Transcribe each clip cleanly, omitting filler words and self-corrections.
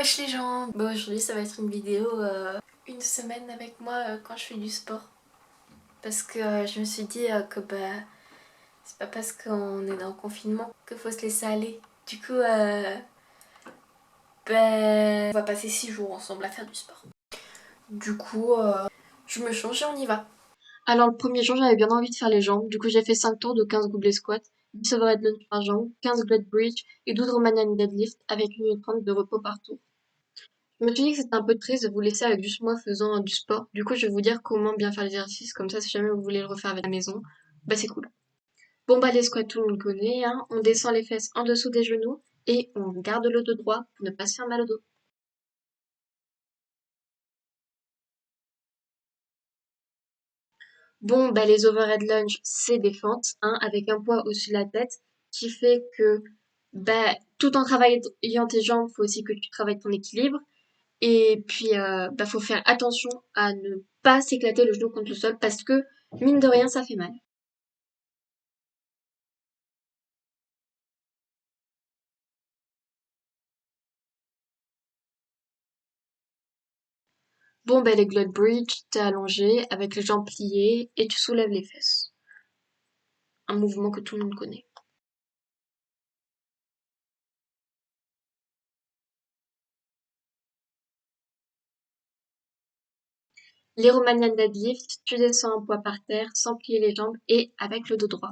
Wesh les gens. Bon, aujourd'hui ça va être une vidéo une semaine avec moi quand je fais du sport. Parce que je me suis dit que c'est pas parce qu'on est dans le confinement qu'il faut se laisser aller. Du coup on va passer 6 jours ensemble à faire du sport. Du coup je me change et on y va. Alors le premier jour j'avais bien envie de faire les jambes. Du coup j'ai fait 5 tours de 15 gobelets squats, 10 overhead lunge par jambe, 15 glute bridge et 12 Romanian deadlift avec 1 minute 30 de repos par tour. Je me suis dit que c'était un peu triste de vous laisser avec juste moi faisant du sport. Du coup, je vais vous dire comment bien faire l'exercice. Comme ça, si jamais vous voulez le refaire avec la maison, bah c'est cool. Bon, bah les squats, tout le monde connaît, hein. On descend les fesses en dessous des genoux et on garde le dos droit pour ne pas se faire mal au dos. Bon, bah les overhead lunge, c'est des fentes, hein, avec un poids au-dessus de la tête qui fait que, bah, tout en travaillant tes jambes, faut aussi que tu travailles ton équilibre. Et puis, bah, faut faire attention à ne pas s'éclater le genou contre le sol parce que, mine de rien, ça fait mal. Bon, ben, les glute bridge, t'es allongé avec les jambes pliées et tu soulèves les fesses. Un mouvement que tout le monde connaît. Les Romanian deadlift, tu descends un poids par terre sans plier les jambes et avec le dos droit.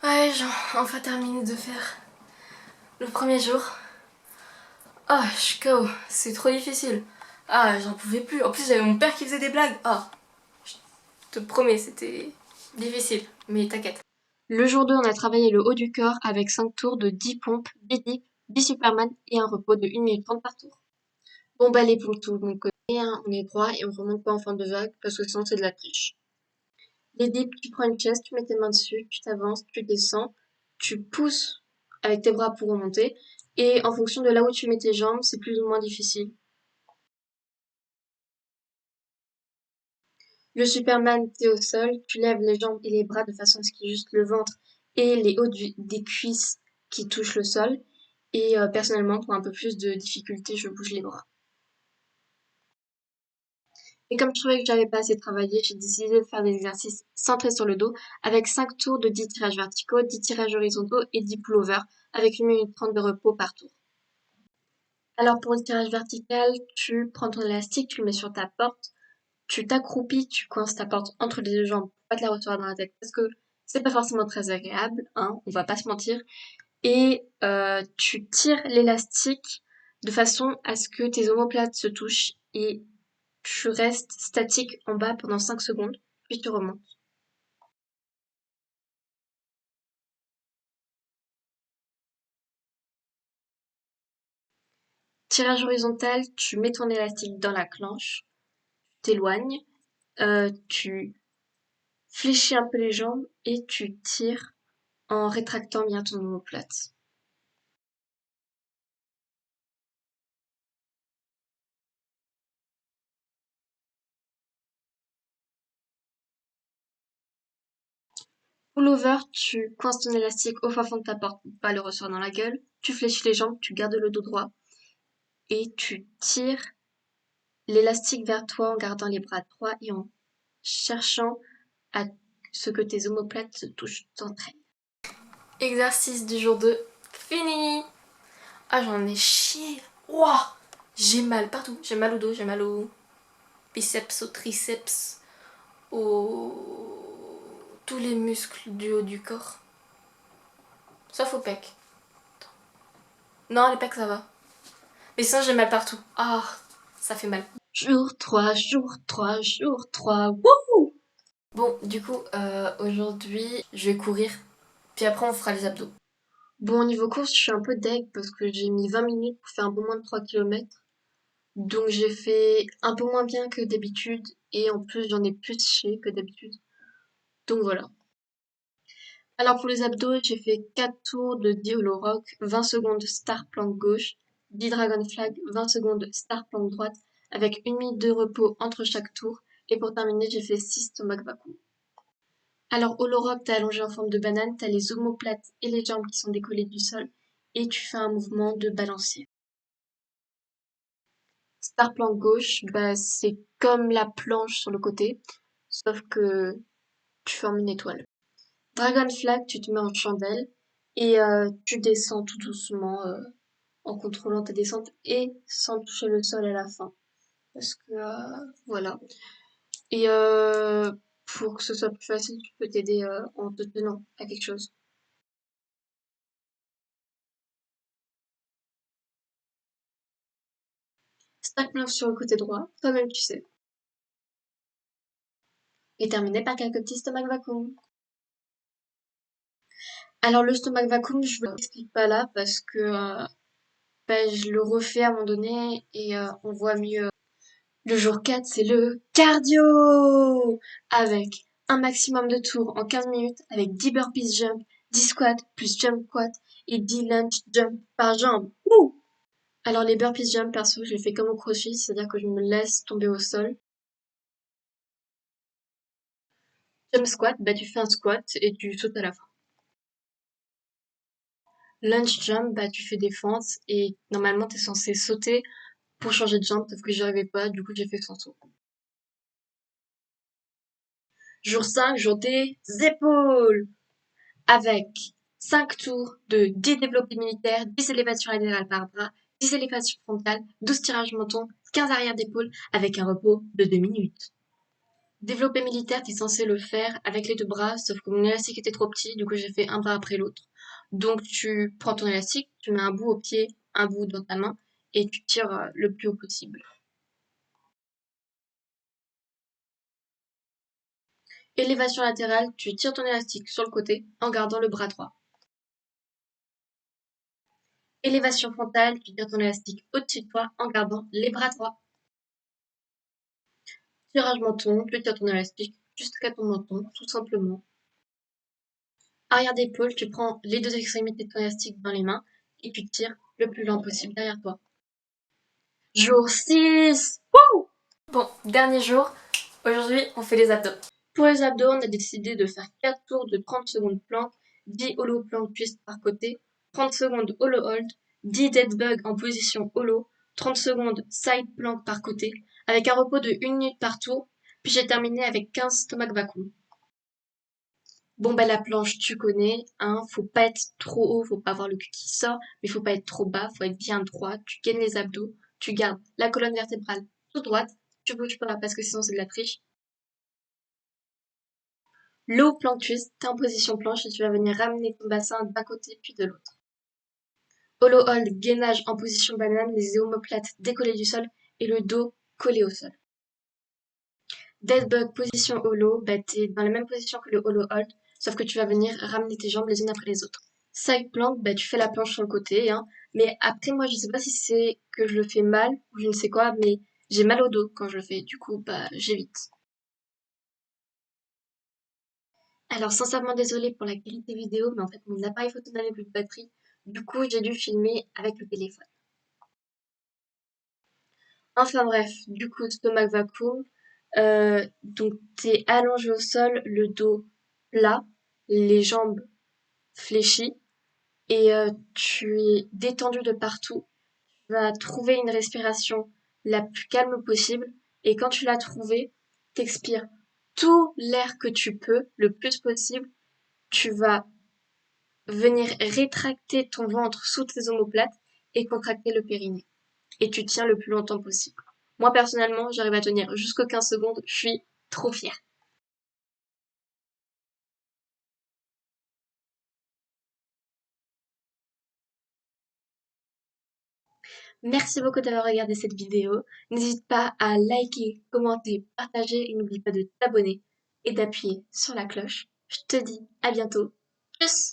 Ouais, j'ai enfin terminé de faire le premier jour. Ah, je suis KO, c'est trop difficile. Ah, j'en pouvais plus. En plus, j'avais mon père qui faisait des blagues. Ah, je te promets, c'était difficile, mais t'inquiète. Le jour 2, on a travaillé le haut du corps avec 5 tours de 10 pompes, 10 dips, 10 Superman et un repos de 1 minute 30 par tour. Bon, bah les poules, tout le monde connaît, hein, on est droit et on remonte pas en fin de vague parce que sinon c'est de la triche. Les dips, tu prends une chaise, tu mets tes mains dessus, tu t'avances, tu descends, tu pousses avec tes bras pour remonter et en fonction de là où tu mets tes jambes, c'est plus ou moins difficile. Le Superman, t'es au sol, tu lèves les jambes et les bras de façon à ce qu'il y ait juste le ventre et les hauts des cuisses qui touchent le sol. Et personnellement, pour un peu plus de difficulté, je bouge les bras. Et comme je trouvais que j'avais pas assez travaillé, j'ai décidé de faire des exercices centrés sur le dos avec 5 tours de 10 tirages verticaux, 10 tirages horizontaux et 10 pullovers avec 1 minute 30 de repos par tour. Alors pour le tirage vertical, tu prends ton élastique, tu le mets sur ta porte, tu t'accroupis, tu coinces ta porte entre les deux jambes pour pas te la recevoir dans la tête parce que c'est pas forcément très agréable, hein, on va pas se mentir. Et tu tires l'élastique de façon à ce que tes omoplates se touchent et tu restes statique en bas pendant 5 secondes, puis tu remontes. Tirage horizontal, tu mets ton élastique dans la planche, t'éloignes, tu fléchis un peu les jambes et tu tires en rétractant bien ton omoplate. Pullover, tu coinces ton élastique au fin fond de ta porte pour pas le ressort dans la gueule, tu fléchis les jambes, tu gardes le dos droit et tu tires l'élastique vers toi en gardant les bras droits et en cherchant à ce que tes omoplates se touchent entre elles. Exercice du jour 2, fini. Ah, j'en ai chié. Ouah, j'ai mal partout. J'ai mal au dos, j'ai mal au biceps, au triceps, au... tous les muscles du haut du corps. Sauf aux pecs. Non, les pecs ça va. Mais sinon j'ai mal partout. Ah, ça fait mal. Jour 3, jour 3, jour 3. Wouhou! Bon, du coup, aujourd'hui, je vais courir. Puis après, on fera les abdos. Bon, au niveau course, je suis un peu deg parce que j'ai mis 20 minutes pour faire un peu moins de 3 kilomètres. Donc j'ai fait un peu moins bien que d'habitude et en plus j'en ai plus chié que d'habitude. Donc voilà. Alors pour les abdos, j'ai fait 4 tours de 10 hollow rock, 20 secondes star plank gauche, 10 dragon flag, 20 secondes star plank droite avec 1 minute de repos entre chaque tour. Et pour terminer, j'ai fait 6 stomach vacuum. Alors hollow rock, t'es allongé en forme de banane, t'as les omoplates et les jambes qui sont décollées du sol et tu fais un mouvement de balancier. Star planche gauche, bah, c'est comme la planche sur le côté, sauf que tu formes une étoile. Dragon flag, tu te mets en chandelle et tu descends tout doucement en contrôlant ta descente et sans toucher le sol à la fin. Parce que voilà. Et pour que ce soit plus facile, tu peux t'aider en te tenant à quelque chose. Stack planche sur le côté droit, toi-même tu sais. Et terminé par quelques petits stomach vacuum. Alors le stomach vacuum, je ne l'explique pas là parce que bah, je le refais à un moment donné et on voit mieux. Le jour 4, c'est le cardio avec un maximum de tours en 15 minutes avec 10 burpees jump, 10 squats plus jump squat et 10 lunge jump par jambe. Ouh! Alors les burpees jump, perso, je les fais comme au crossfit, c'est-à-dire que je me laisse tomber au sol. Jump squat, bah tu fais un squat et tu sautes à la fin. Lunge jump, bah tu fais des fentes et normalement t'es censé sauter pour changer de jambe, sauf que j'y arrivais pas, du coup j'ai fait sans saut. Jour 5, jour des épaules avec 5 tours de 10 développés militaires, 10 élévations latérales par bras, 10 élévations frontales, 12 tirages menton, 15 arrière d'épaule avec un repos de 2 minutes. Développé militaire, t'es censé le faire avec les deux bras, sauf que mon élastique était trop petit, du coup j'ai fait un bras après l'autre. Donc tu prends ton élastique, tu mets un bout au pied, un bout dans ta main, et tu tires le plus haut possible. Élévation latérale, tu tires ton élastique sur le côté en gardant le bras droit. Élévation frontale, tu tires ton élastique au-dessus de toi en gardant les bras droits. Tirage menton, tu tires ton élastique jusqu'à ton menton, tout simplement. Arrière d'épaule, tu prends les deux extrémités de ton élastique dans les mains et tu tires le plus lent possible derrière toi. Jour 6. Wouh! Bon, dernier jour. Aujourd'hui, on fait les abdos. Pour les abdos, on a décidé de faire 4 tours de 30 secondes plank, 10 hollow plank twist par côté, 30 secondes hollow hold, 10 dead bug en position hollow, 30 secondes side plank par côté, avec un repos de 1 minute par tour, puis j'ai terminé avec 15 stomach vacuum. Bon bah la planche tu connais, hein, faut pas être trop haut, faut pas avoir le cul qui sort, mais faut pas être trop bas, faut être bien droit, tu gaines les abdos, tu gardes la colonne vertébrale toute droite, tu bouges pas parce que sinon c'est de la triche. Low plank twist, t'es en position planche et tu vas venir ramener ton bassin d'un côté puis de l'autre. Hollow hold, gainage en position banane, les omoplates décollées du sol et le dos collé au sol. Dead bug, position hollow, bah t'es dans la même position que le hollow hold, sauf que tu vas venir ramener tes jambes les unes après les autres. Side plank, bah tu fais la planche sur le côté, hein. Mais après moi je sais pas si c'est que je le fais mal ou je ne sais quoi, mais j'ai mal au dos quand je le fais, du coup bah j'évite. Alors sincèrement désolée pour la qualité vidéo, mais en fait mon appareil photo n'avait plus de batterie, du coup j'ai dû filmer avec le téléphone. Enfin bref, du coup stomach vacuum, donc t'es allongé au sol, le dos plat, les jambes fléchies et tu es détendu de partout. Tu vas trouver une respiration la plus calme possible et quand tu l'as trouvée, t'expires tout l'air que tu peux, le plus possible. Tu vas venir rétracter ton ventre sous tes omoplates et contracter le périnée. Et tu tiens le plus longtemps possible. Moi, personnellement, j'arrive à tenir jusqu'aux 15 secondes. Je suis trop fière. Merci beaucoup d'avoir regardé cette vidéo. N'hésite pas à liker, commenter, partager et n'oublie pas de t'abonner et d'appuyer sur la cloche. Je te dis à bientôt. Tchuss!